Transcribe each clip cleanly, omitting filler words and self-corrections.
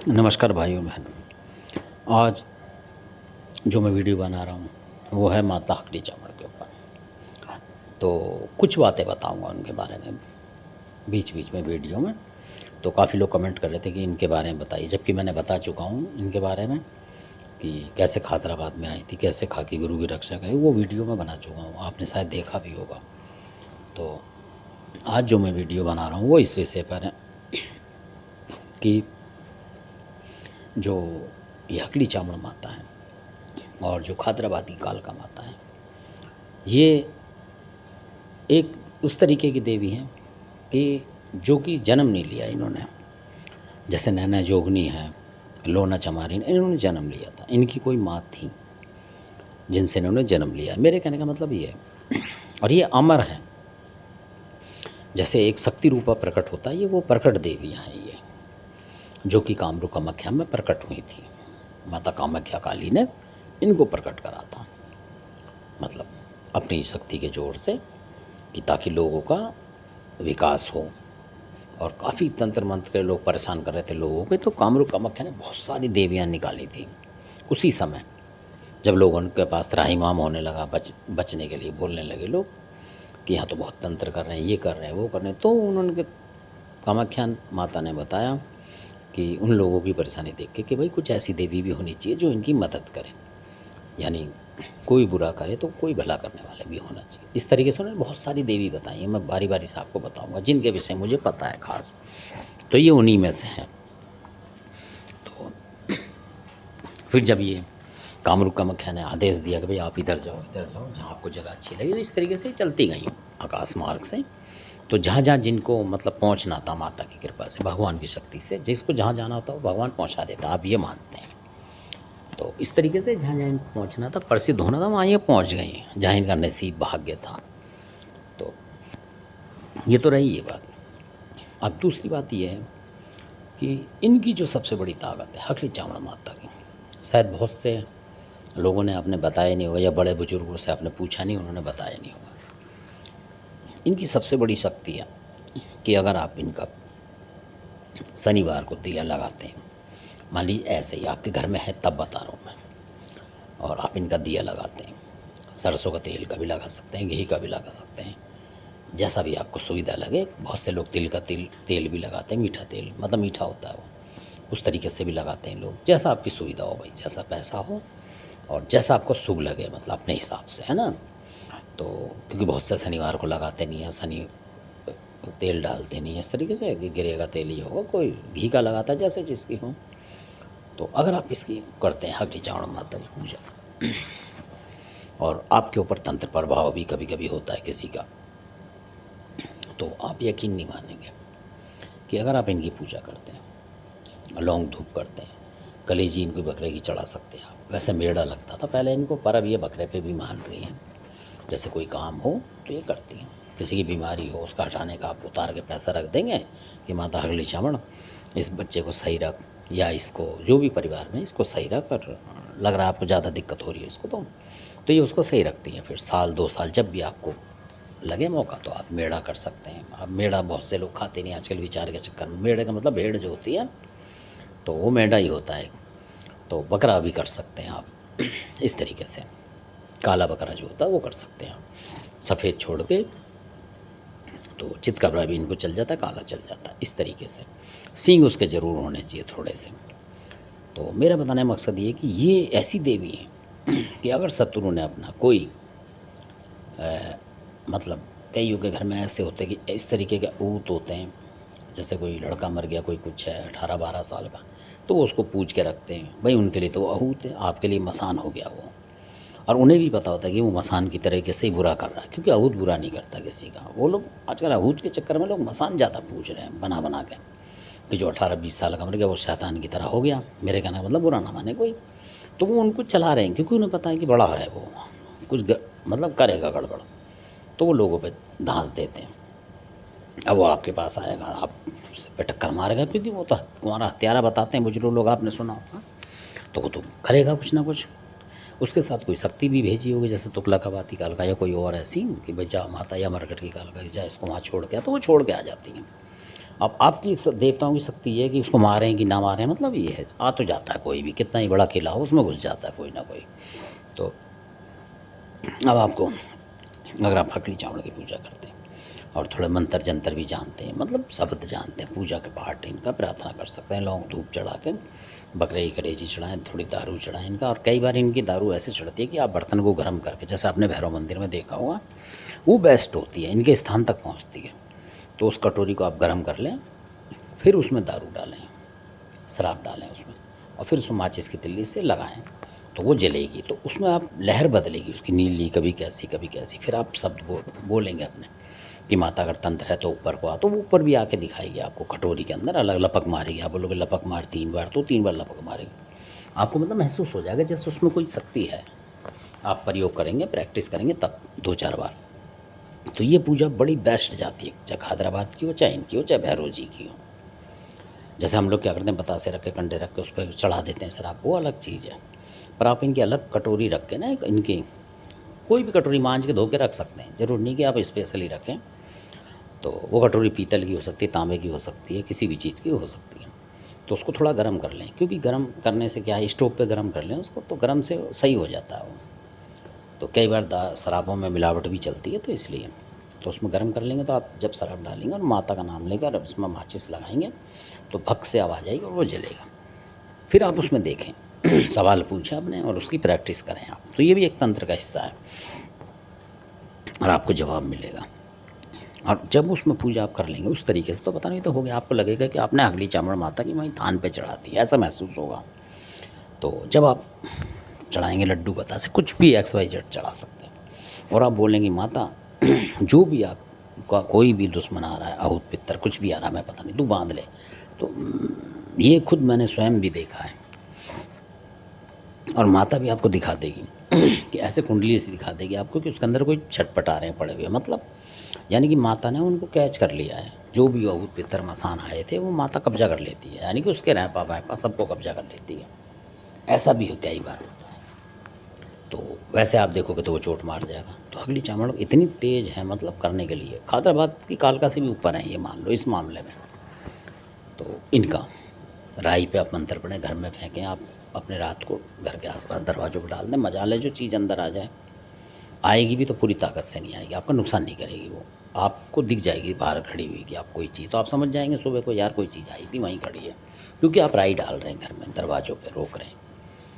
नमस्कार भाइयों बहनों। आज जो मैं वीडियो बना रहा हूँ वो है माता हकड़ी चामड़ के ऊपर। तो कुछ बातें बताऊँगा उनके बारे में बीच बीच में वीडियो में। तो काफ़ी लोग कमेंट कर रहे थे कि इनके बारे में बताइए, जबकि मैंने बता चुका हूँ इनके बारे में कि कैसे खादराबाद में आई थी, कैसे खाकी गुरु की रक्षा करी, वो वीडियो में बना चुका हूँ, आपने शायद देखा भी होगा। तो आज जो मैं वीडियो बना रहा हूँ वो इस विषय पर है कि जो ये हकड़ी चामड़ माता है और जो खादराबादी काल का माता है, ये एक उस तरीके की देवी हैं कि जो कि जन्म नहीं लिया इन्होंने। जैसे नैना जोगनी है, लोना चमारी, इन्होंने जन्म लिया था, इनकी कोई माँ थी जिनसे इन्होंने जन्म लिया। मेरे कहने का मतलब ये है और ये अमर है। जैसे एक शक्ति रूपा प्रकट होता है, ये वो प्रकट देवियाँ हैं ये, जो कि कामरूप कामाख्या में प्रकट हुई थी। माता कामाख्या काली ने इनको प्रकट करा था, मतलब अपनी शक्ति के जोर से, कि ताकि लोगों का विकास हो। और काफ़ी तंत्र मंत्र के लोग परेशान कर रहे थे लोगों के, तो कामरूप कामाख्या ने बहुत सारी देवियाँ निकाली थी उसी समय, जब लोगों के पास त्राहिमाम होने लगा, बचने के लिए बोलने लगे लोग कि यहाँ तो बहुत तंत्र कर रहे हैं, ये कर रहे हैं, वो कर रहे हैं। तो उन्होंने कामाख्या माता ने बताया कि उन लोगों की परेशानी देख के कि भाई कुछ ऐसी देवी भी होनी चाहिए जो इनकी मदद करे, यानी कोई बुरा करे तो कोई भला करने वाले भी होना चाहिए। इस तरीके से उन्होंने बहुत सारी देवी बताई हैं, मैं बारी बारी से आपको बताऊंगा जिनके विषय मुझे पता है खास। तो ये उन्हीं में से हैं। तो फिर जब ये कामरूप कामाख्या ने आदेश दिया कि भाई आप इधर जाओ जहाँ आपको जगह अच्छी लगी, तो इस तरीके से चलती गई आकाश मार्ग से। तो जहाँ जहाँ जिनको मतलब पहुँचना था माता की कृपा से, भगवान की शक्ति से, जिसको जहाँ जाना होता वो भगवान पहुँचा देता, आप ये मानते हैं। तो इस तरीके से जहाँ जहाँ इनको पहुँचना था, प्रसिद्ध होना था, वहाँ ये पहुँच गई जहाँ इनका नसीब भाग्य था। तो ये तो रही ये बात। अब दूसरी बात ये है कि इनकी जो सबसे बड़ी ताकत है हकड़ी चामड़ माता की, शायद बहुत से लोगों ने आपने बताया नहीं होगा, या बड़े बुजुर्गों से आपने पूछा नहीं, उन्होंने बताया नहीं होगा। इनकी सबसे बड़ी शक्ति है कि अगर आप इनका शनिवार को दिया लगाते हैं, मान लीजिए ऐसे ही आपके घर में है तब बता रहा हूँ मैं, और आप इनका दिया लगाते हैं, सरसों का तेल का भी लगा सकते हैं, घी का भी लगा सकते हैं, जैसा भी आपको सुविधा लगे। बहुत से लोग तिल का तेल भी लगाते हैं, मीठा तेल, मतलब मीठा होता है वो, उस तरीके से भी लगाते हैं लोग, जैसा आपकी सुविधा हो भाई, जैसा पैसा हो और जैसा आपको शुभ लगे, मतलब अपने हिसाब से, है ना। तो क्योंकि बहुत से शनिवार को लगाते नहीं है, शनि तेल डालते नहीं है इस तरीके से कि गिरेगा तेल ही होगा, कोई घी का लगाता है, जैसे जिसकी हो। तो अगर आप इसकी करते हैं हकड़ी चामड़ माता की पूजा, और आपके ऊपर तंत्र प्रभाव भी कभी कभी होता है किसी का, तो आप यकीन नहीं मानेंगे कि अगर आप इनकी पूजा करते हैं, लौंग धूप करते हैं, कलेजी इनको बकरे की चढ़ा सकते हैं आप। वैसे मेड़ा लगता था पहले इनको, पर अब ये बकरे पे भी मान रही हैं। जैसे कोई काम हो तो ये करती हैं, किसी की बीमारी हो उसका हटाने का आप उतार के पैसा रख देंगे कि माता हकड़ी चामड़ इस बच्चे को सही रख, या इसको जो भी परिवार में इसको सही रख, और लग रहा है आपको ज़्यादा दिक्कत हो रही है इसको, तो ये उसको सही रखती हैं। फिर साल 2 साल जब भी आपको लगे मौका तो आप मेड़ा कर सकते हैं। अब मेड़ा बहुत से लोग खाते नहीं आजकल विचार के चक्कर में, मेड़े का मतलब भेड़ जो होती है तो वो मेड़ा ही होता है। तो बकरा भी कर सकते हैं आप इस तरीके से, काला बकरा जो होता है वो कर सकते हैं आप, सफ़ेद छोड़ के। तो चितकबरा भी इनको चल जाता है, काला चल जाता है, इस तरीके से। सींग उसके ज़रूर होने चाहिए थोड़े से। तो मेरा बताने का मकसद ये है कि ये ऐसी देवी है कि अगर शत्रु ने अपना कोई मतलब कईयों के घर में ऐसे होते हैं कि इस तरीके के ऊत होते हैं, जैसे कोई लड़का मर गया, कोई कुछ है 18-12 साल का, तो वो उसको पूज के रखते हैं भाई, उनके लिए तो वो अहूत है, आपके लिए मसान हो गया वो। और उन्हें भी पता होता है कि वो मसान की तरीके से ही बुरा कर रहा है, क्योंकि अहूत बुरा नहीं करता किसी का। वो लोग आजकल अहूत के चक्कर में लोग मसान ज़्यादा पूज रहे हैं बना बना के, कि जो 18-20 साल का मर गया वो शैतान की तरह हो गया, मेरे कहने का मतलब बुरा ना माने कोई, तो वो उनको चला रहे हैं क्योंकि उन्हें पता है कि बड़ा है वो, कुछ मतलब करेगा गड़बड़, तो वो लोगों पे धांस देते हैं। अब वो आपके पास आएगा, आप पे टक्कर मारेगा, क्योंकि वो तो तुम्हारा हत्यारा बताते हैं बुजुर्ग लोग, आपने सुना होगा। तो वो तो करेगा कुछ ना कुछ, उसके साथ कोई शक्ति भी भेजी होगी, जैसे तुकला का बाती काल का, या कोई और ऐसी कि भाई जा माता या मरकट की काल का, जा इसको वहाँ छोड़ के आ, तो वो छोड़ के आ जाती हैं। अब आपकी देवताओं की शक्ति ये है कि उसको मारें कि ना मारें, मतलब ये है आ तो जाता है कोई भी, कितना ही बड़ा किला हो उसमें घुस जाता है कोई ना कोई। तो अब आपको, अगर आप हकली चावड़ की पूजा करते हैं और थोड़े मंत्र जंतर भी जानते हैं, मतलब शब्द जानते हैं, पूजा के पाठ इनका प्रार्थना कर सकते हैं। लौंग धूप चढ़ा के बकरे की कलेजी चढ़ाएं, थोड़ी दारू चढ़ाएं इनका। और कई बार इनकी दारू ऐसे चढ़ती है कि आप बर्तन को गर्म करके, जैसे आपने भैरव मंदिर में देखा होगा, वो बेस्ट होती है, इनके स्थान तक पहुँचती है। तो उस कटोरी को आप गर्म कर लें, फिर उसमें दारू डालें, शराब डालें उसमें, और फिर उसमें माचिस की तिल्ली से लगाएं तो वो जलेगी। तो उसमें आप लहर बदलेगी उसकी, नीली कभी कैसी कभी कैसी। फिर आप शब्द बोलेंगे अपने कि माता अगर तंत्र है तो ऊपर को आ, तो वो ऊपर भी आके दिखाएगी आपको, कटोरी के अंदर अलग लपक मारेगी। आप बोलोगे लपक मार 3 बार, तो 3 बार लपक मारेगी आपको, मतलब महसूस हो जाएगा जैसे उसमें कोई शक्ति है। आप प्रयोग करेंगे, प्रैक्टिस करेंगे तब 2-4 बार, तो ये पूजा बड़ी बेस्ट जाती है, चाहे हैदराबाद की हो, चाहे इनकी हो, चाहे भैरव जी की हो। जैसे हम लोग क्या करते हैं, बतासे रख के, कंडे रख के उस पर चढ़ा देते हैं शराब, वो अलग चीज़ है। पर आप इनकी अलग कटोरी रख के ना, इनकी कोई भी कटोरी मांझ के धो के रख सकते हैं, ज़रूर नहीं कि आप स्पेशली रखें। तो वो कटोरी पीतल की हो सकती है, तांबे की हो सकती है, किसी भी चीज़ की हो सकती है। तो उसको थोड़ा गर्म कर लें, क्योंकि गर्म करने से क्या है, स्टोव पे गर्म कर लें उसको, तो गर्म से सही हो जाता है वो। तो कई बार शराबों में मिलावट भी चलती है, तो इसलिए तो उसमें गर्म कर लेंगे। तो आप जब शराब डालेंगे और माता का नाम लेकर और उसमें माचिस लगाएंगे तो भक से आवाज़ आएगी और वो जलेगा। फिर आप उसमें देखें सवाल पूछें अपने और उसकी प्रैक्टिस करें आप। तो ये भी एक तंत्र का हिस्सा है और आपको जवाब मिलेगा। और जब उसमें पूजा आप कर लेंगे उस तरीके से, तो पता नहीं तो हो गया, आपको लगेगा कि आपने अगली चामुंडा माता की वहीं थान पे चढ़ा दी, ऐसा महसूस होगा। तो जब आप चढ़ाएंगे लड्डू बतासे, कुछ भी XYZ चढ़ा सकते हैं, और आप बोलेंगे माता जो भी आपका कोई भी दुश्मन आ रहा है, आहूत पितर कुछ भी आ रहा है, मैं पता नहीं, तू बांध ले। तो ये खुद मैंने स्वयं भी देखा है, और माता भी आपको दिखा देगी कि ऐसे कुंडली से दिखा देगी आपको कि उसके अंदर कोई छटपटा रहे हैं पड़े हुए, मतलब यानी कि माता ने उनको कैच कर लिया है। जो भी आहूत पितर मसान आए थे वो माता कब्जा कर लेती है, यानी कि उसके रहपा वहपा सबको कब्जा कर लेती है। ऐसा भी कई बार होता है। तो वैसे आप देखोगे तो वो चोट मार जाएगा। तो अगली चामुंडा इतनी तेज़ है, मतलब करने के लिए हैदराबाद की कालका से भी ऊपर है ये, मान लो इस मामले में। तो इनका राई पे आप मंत्र पढ़ें, घर में फेंकें आप, अपने रात को घर के आसपास दरवाज़ों पर डाल दें। मजाल है जो चीज़ अंदर आ जाए, आएगी भी तो पूरी ताकत से नहीं आएगी, आपका नुकसान नहीं करेगी वो। आपको दिख जाएगी बाहर खड़ी हुई कि आप कोई चीज़, तो आप समझ जाएंगे सुबह को यार कोई चीज़ आई थी वहीं खड़ी है, क्योंकि आप राई डाल रहे हैं घर में, दरवाज़ों पे रोक रहे हैं।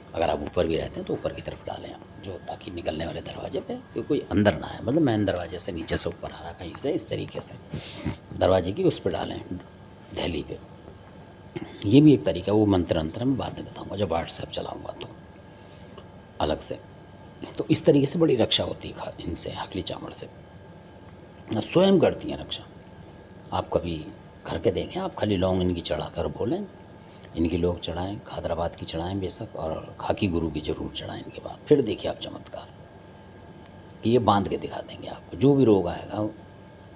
अगर आप ऊपर भी रहते हैं तो ऊपर की तरफ डालें आप, जो ताकि निकलने वाले दरवाजे पे कोई अंदर ना आए, मतलब मेन दरवाजे से नीचे से ऊपर आ रहा कहीं से, इस तरीके से दरवाजे की उस पर डालें, दहली पे। ये भी एक तरीका, वो मंत्र अंतर मैं बाद में बताऊँगा जब व्हाट्सएप चलाऊँगा तो अलग से। तो इस तरीके से बड़ी रक्षा होती है इनसे, हकली चावड़ से स्वयं करती हैं रक्षा। आप कभी करके देखें, आप खाली लौंग इनकी चढ़ा कर बोलें, इनकी लोग चढ़ाएं, हैदराबाद की चढ़ाएं बेशक, और खाकी गुरु की ज़रूर चढ़ाएं इनके बाद। फिर देखिए आप चमत्कार कि ये बांध के दिखा देंगे आपको। जो भी रोग आएगा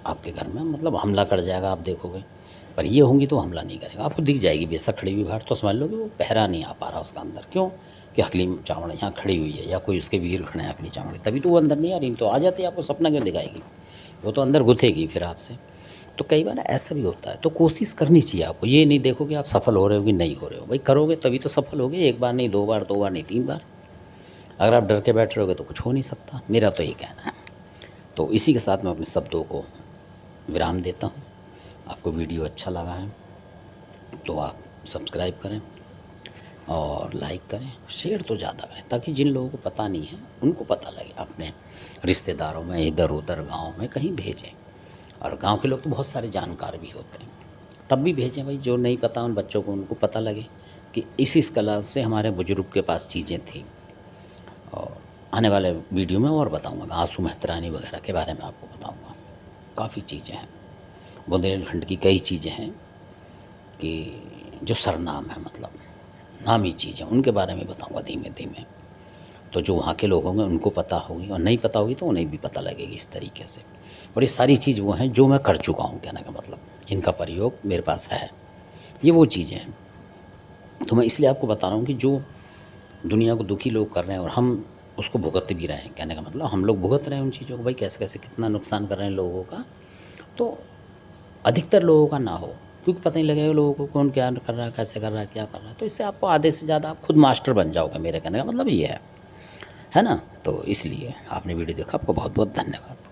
आपके घर में, मतलब हमला कर जाएगा आप देखोगे, पर ये होंगी तो हमला नहीं करेगा, आपको दिख जाएगी बेशक खड़ी हुई बाहर, तो समझ लो कि वो पहरा नहीं आ पा रहा उसका अंदर। क्यों कि हकली चावड़ यहाँ खड़ी हुई है, या कोई उसके वीर खड़े हैं हकली चावड़, तभी तो वो अंदर नहीं आ रही, तो आ जाती है, आपको सपना क्यों दिखाएगी, वो तो अंदर गुथेगी फिर आपसे। तो कई बार ऐसा भी होता है, तो कोशिश करनी चाहिए आपको। ये नहीं देखो कि आप सफल हो रहे हो कि नहीं हो रहे हो, भाई करोगे तभी तो सफल होगे, एक बार नहीं, 2 बार, 2 बार नहीं, 3 बार। अगर आप डर के बैठ रहोगे तो कुछ हो नहीं सकता, मेरा तो ये कहना है। तो इसी के साथ मैं अपने शब्दों को विराम देता हूँ। आपको वीडियो अच्छा लगा है तो आप सब्सक्राइब करें और लाइक करें, शेयर तो ज़्यादा करें, ताकि जिन लोगों को पता नहीं है उनको पता लगे, अपने रिश्तेदारों में, इधर उधर गाँव में कहीं भेजें। और गांव के लोग तो बहुत सारे जानकार भी होते हैं, तब भी भेजें भाई, जो नहीं पता उन बच्चों को, उनको पता लगे कि इस कला से हमारे बुजुर्ग के पास चीज़ें थी। और आने वाले वीडियो में और बताऊंगा, मैं आंसू मेहतरानी वगैरह के बारे में आपको बताऊंगा। काफ़ी चीज़ें हैं, बुंदेलखंड की कई चीज़ें हैं कि जो सरनाम है, मतलब नामी चीज़ें, उनके बारे में बताऊँगा धीमे धीमे। तो जो वहाँ के लोग होंगे उनको पता होगी, और नहीं पता होगी तो उन्हें भी पता लगेगी इस तरीके से। और ये सारी चीज़ वो हैं जो मैं कर चुका हूँ, कहने का मतलब जिनका प्रयोग मेरे पास है, ये वो चीज़ें हैं। तो मैं इसलिए आपको बता रहा हूँ कि जो दुनिया को दुखी लोग कर रहे हैं और हम उसको भुगत भी रहे हैं, कहने का मतलब हम लोग भुगत रहे हैं उन चीज़ों को, भाई कैसे कैसे कितना नुकसान कर रहे हैं लोगों का। तो अधिकतर लोगों का ना हो, क्योंकि पता नहीं लगेगा लोगों को कौन क्या कर रहा है, कैसे कर रहा है, क्या कर रहा है। तो इससे आपको आधे से ज़्यादा आप खुद मास्टर बन जाओगे, मेरे कहने का मतलब ये है ना। तो इसलिए आपने वीडियो देखा, आपको बहुत बहुत धन्यवाद।